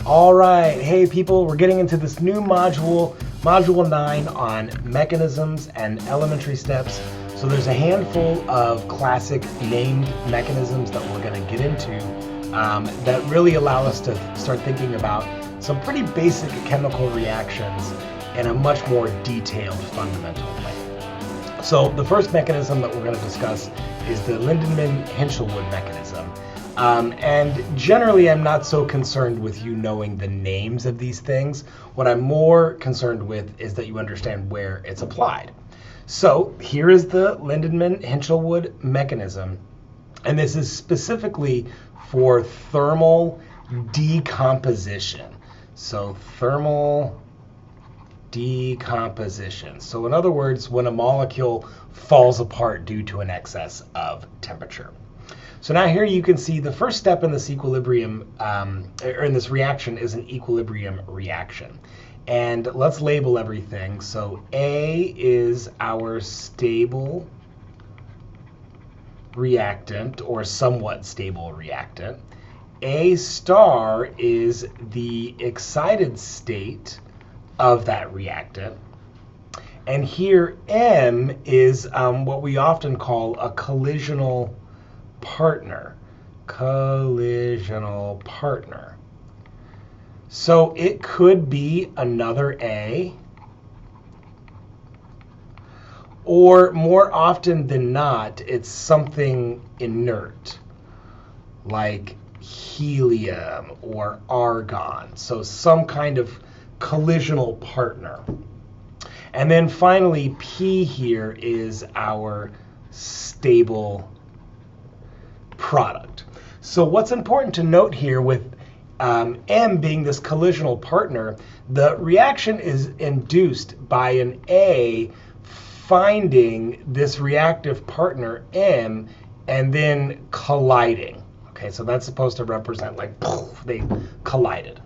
All right, hey people, we're getting into this new module, Module 9 on mechanisms and elementary steps. So there's a handful of classic named mechanisms that we're going to get into that really allow us to start thinking about some pretty basic chemical reactions in a much more detailed, fundamental way. So the first mechanism that we're going to discuss is the Lindemann-Hinshelwood mechanism. And generally, I'm not so concerned with you knowing the names of these things. What I'm more concerned with is that you understand where it's applied. So here is the Lindemann-Hinshelwood mechanism. And this is specifically for thermal decomposition. So thermal decomposition. So in other words, when a molecule falls apart due to an excess of temperature. So now here you can see the first step in this equilibrium, or in this reaction, is an equilibrium reaction. And let's label everything. So A is our stable reactant, or somewhat stable reactant. A star is the excited state of that reactant. And here M is what we often call a collisional partner. Collisional partner. So it could be another A, or more often than not, it's something inert, like helium or argon. So some kind of collisional partner. And then finally, P here is our stable product. So what's important to note here with M being this collisional partner, the reaction is induced by an A finding this reactive partner M and then colliding. Okay, so that's supposed to represent like poof, they collided.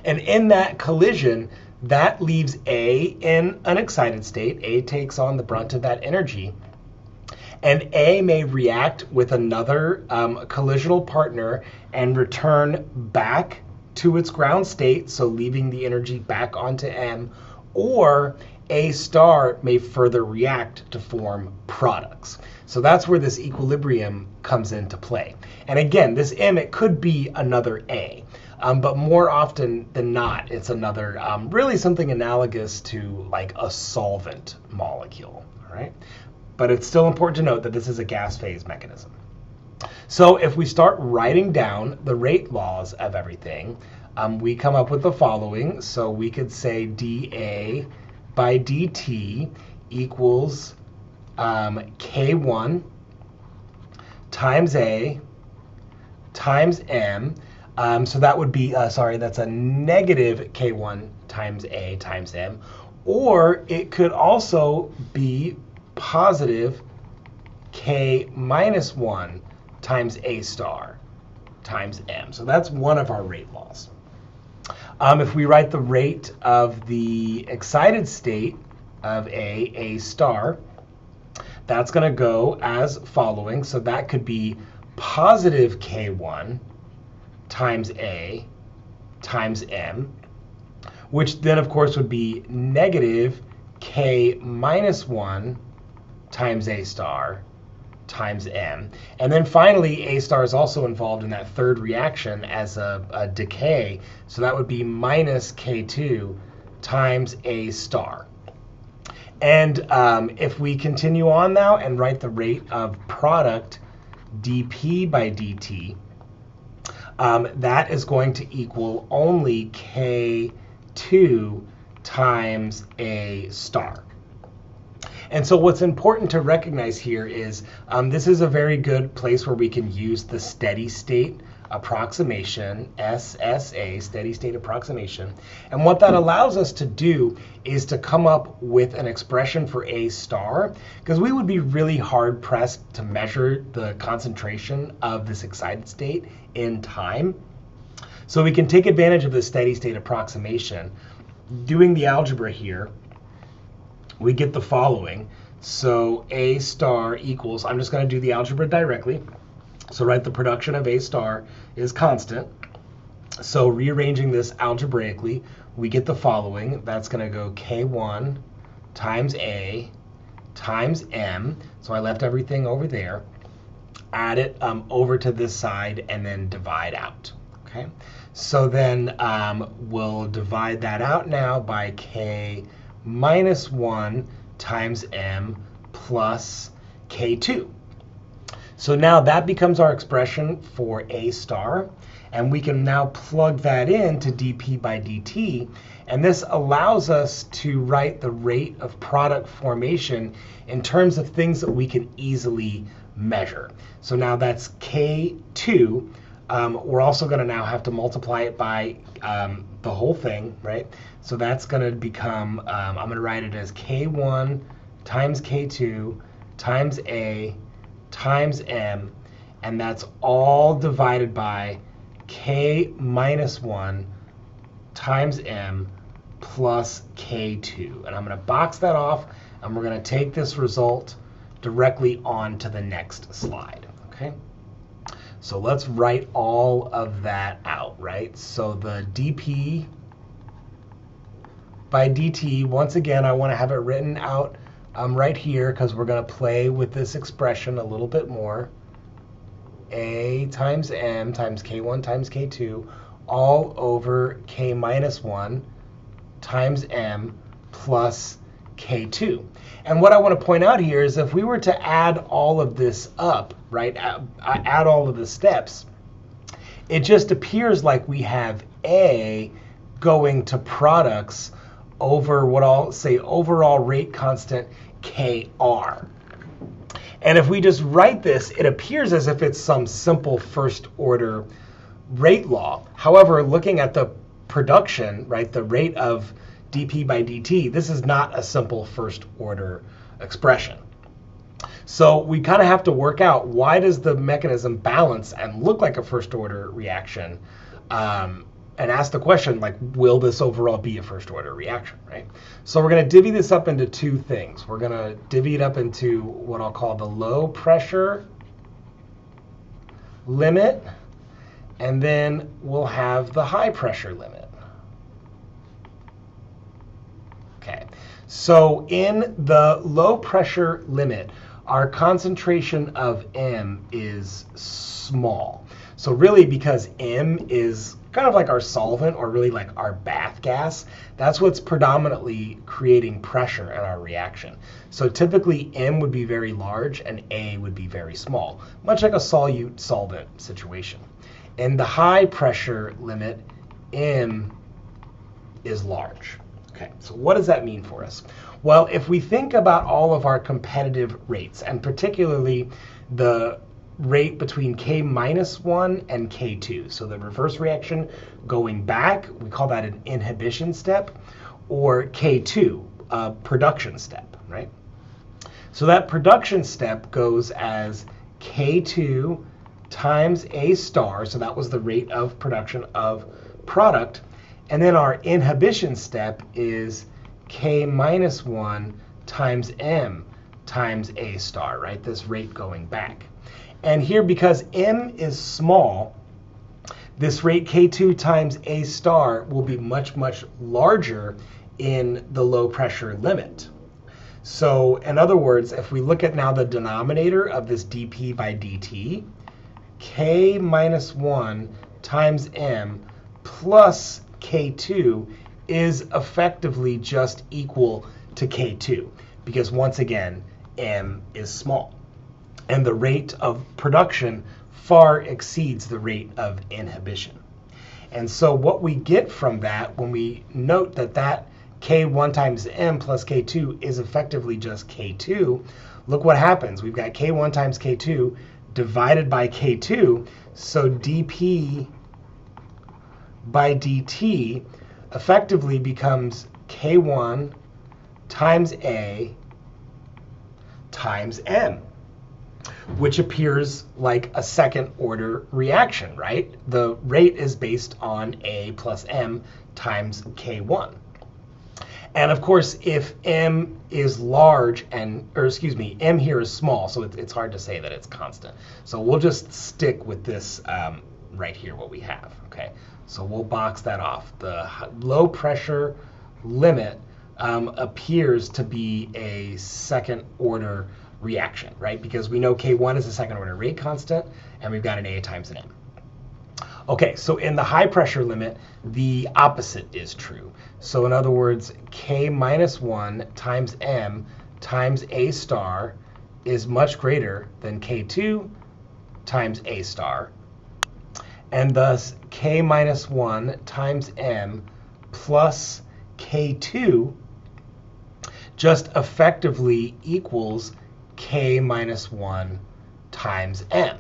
And in that collision, that leaves A in an excited state. A takes on the brunt of that energy. And A may react with another collisional partner and return back to its ground state, so leaving the energy back onto M, or A star may further react to form products. So that's where this equilibrium comes into play. And again, this M, it could be another A, but more often than not, it's another, really something analogous to like a solvent molecule, all right? But it's still important to note that this is a gas phase mechanism. So if we start writing down the rate laws of everything, we come up with the following. So we could say dA by dt equals K1 times A times M. So that would be, that's a negative K1 times A times M. Or it could also be positive K minus 1 times A star times M. So that's one of our rate laws. If we write the rate of the excited state of A star, that's going to go as following. So that could be positive K1 times A times M, which then, of course, would be negative K minus 1 times A star times M. And then finally, A star is also involved in that third reaction as a decay. So that would be minus K2 times A star. And if we continue on now and write the rate of product dP by dt, that is going to equal only K2 times A star. And so what's important to recognize here is this is a very good place where we can use the steady state approximation, SSA, steady state approximation. And what that allows us to do is to come up with an expression for A star, because we would be really hard pressed to measure the concentration of this excited state in time. So we can take advantage of the steady state approximation. Doing the algebra here, we get the following. So A star equals, I'm just going to do the algebra directly. So write the production of A star is constant. So rearranging this algebraically, we get the following. That's going to go K1 times A times M. So I left everything over there. Add it over to this side and then divide out. Okay. So then we'll divide that out now by K minus 1 times M plus K2. So now that becomes our expression for A star. And we can now plug that in to dP by dt. And this allows us to write the rate of product formation in terms of things that we can easily measure. So now that's K2. We're also going to now have to multiply it by the whole thing, right? So that's going to become, I'm going to write it as K1 times K2 times A times M. And that's all divided by K minus 1 times M plus K2. And I'm going to box that off, and we're going to take this result directly on to the next slide. Okay? So let's write all of that out, right? So the dP by dt, once again, I want to have it written out right here because we're going to play with this expression a little bit more. A times M times K1 times K2 all over K minus 1 times M plus K2. And what I want to point out here is if we were to add all of this up, right, add all of the steps, it just appears like we have A going to products over what I'll say overall rate constant KR. And if we just write this, it appears as if it's some simple first order rate law. However, looking at the production, right, the rate of dP by dt, this is not a simple first order expression. So we kind of have to work out, why does the mechanism balance and look like a first order reaction? And ask the question, like, will this overall be a first order reaction, right? So we're going to divvy this up into two things. We're going to divvy it up into what I'll call the low pressure limit, and then we'll have the high pressure limit. Okay, so in the low pressure limit, our concentration of M is small. So really, because M is kind of like our solvent, or really like our bath gas, that's what's predominantly creating pressure in our reaction. So typically M would be very large and A would be very small, much like a solute solvent situation. In the high pressure limit, M is large. Okay, so what does that mean for us? Well, if we think about all of our competitive rates, and particularly the rate between K minus 1 and K2. So the reverse reaction going back, we call that an inhibition step, or K2, a production step, right? So that production step goes as K2 times A star, so that was the rate of production of product, and then our inhibition step is K minus 1 times M times A star, right? This rate going back. And here, because M is small, this rate K2 times A star will be much, much larger in the low pressure limit. So in other words, if we look at now the denominator of this dP by dt, K minus 1 times M plus K2 is effectively just equal to K2, because once again, M is small. And the rate of production far exceeds the rate of inhibition. And so what we get from that, when we note that that K1 times M plus K2 is effectively just K2, look what happens. We've got K1 times K2 divided by K2, so dP by dt effectively becomes K1 times A times M, which appears like a second order reaction, right? The rate is based on A plus M times K1. And of course, if M is large M here is small, so it's hard to say that it's constant. So we'll just stick with this right here, what we have, okay? So we'll box that off. The low pressure limit appears to be a second order reaction, right? Because we know K1 is a second order rate constant, and we've got an A times an M. Okay, so in the high pressure limit, the opposite is true. So in other words, K minus 1 times M times A star is much greater than K2 times A star. And thus, K minus 1 times M plus K2 just effectively equals K minus 1 times M.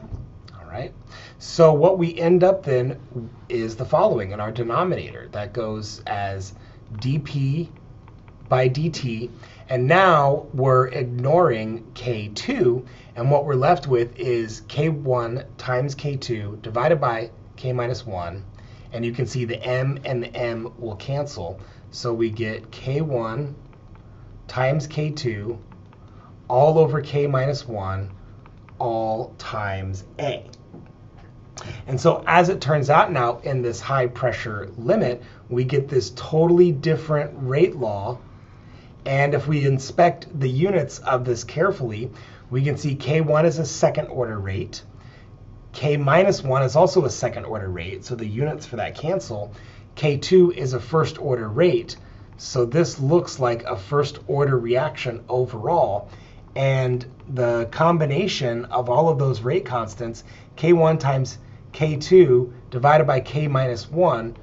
All right? So what we end up then is the following in our denominator. That goes as dP by dt. And now we're ignoring K2. And what we're left with is K1 times K2 divided by K minus 1. And you can see the M and the M will cancel. So we get K1 times K2 all over K minus 1 all times A. And so as it turns out now, in this high pressure limit, we get this totally different rate law. And if we inspect the units of this carefully, we can see K1 is a second order rate. K minus 1 is also a second order rate, so the units for that cancel. K2 is a first order rate, so this looks like a first order reaction overall. And the combination of all of those rate constants, K1 times K2 divided by K minus 1,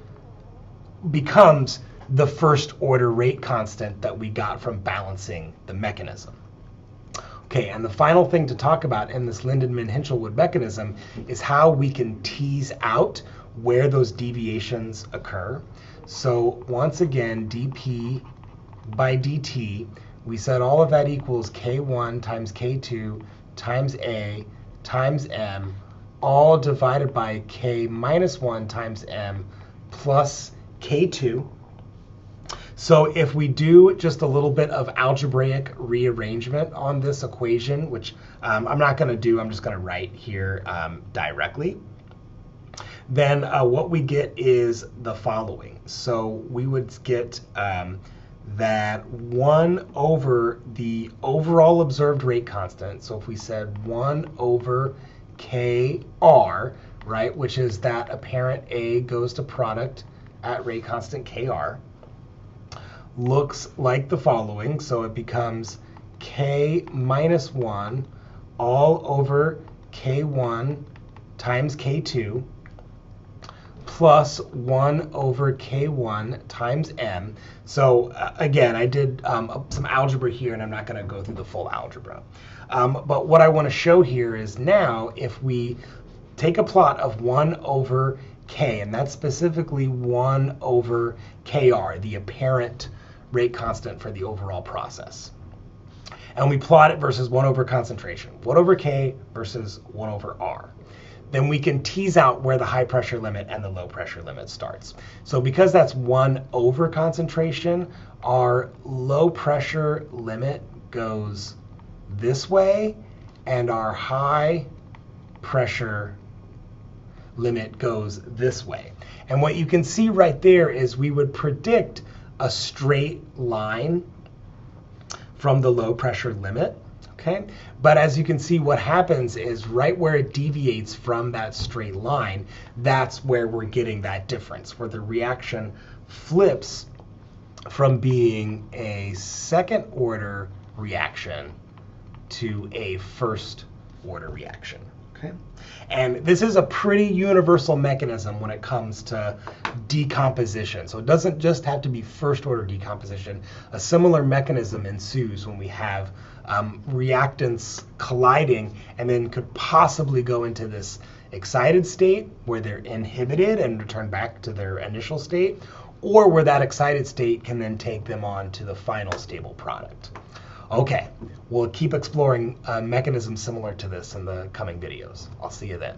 becomes the first order rate constant that we got from balancing the mechanism. Okay, and the final thing to talk about in this Lindenman-Hinchelwood mechanism is how we can tease out where those deviations occur. So once again, dP by dt, we said all of that equals K1 times K2 times A times M, all divided by K minus 1 times M plus K2. So if we do just a little bit of algebraic rearrangement on this equation, which I'm not going to do, I'm just going to write here directly, then what we get is the following. So we would get that 1 over the overall observed rate constant. So if we said 1 over KR, right, which is that apparent A goes to product at rate constant KR, looks like the following. So it becomes K minus 1 all over K1 times K2 plus 1 over K1 times M. So again, I did some algebra here, and I'm not going to go through the full algebra. But what I want to show here is now if we take a plot of 1 over K, and that's specifically 1 over KR, the apparent rate constant for the overall process. And we plot it versus 1 over concentration, 1 over K versus 1 over R. Then we can tease out where the high pressure limit and the low pressure limit starts. So because that's 1 over concentration, our low pressure limit goes this way, and our high pressure limit goes this way. And what you can see right there is we would predict a straight line from the low pressure limit, okay? But as you can see, what happens is right where it deviates from that straight line, that's where we're getting that difference, where the reaction flips from being a second order reaction to a first order reaction. Okay? And this is a pretty universal mechanism when it comes to decomposition. So it doesn't just have to be first order decomposition. A similar mechanism ensues when we have reactants colliding and then could possibly go into this excited state where they're inhibited and return back to their initial state, or where that excited state can then take them on to the final stable product. Okay, we'll keep exploring mechanisms similar to this in the coming videos. I'll see you then.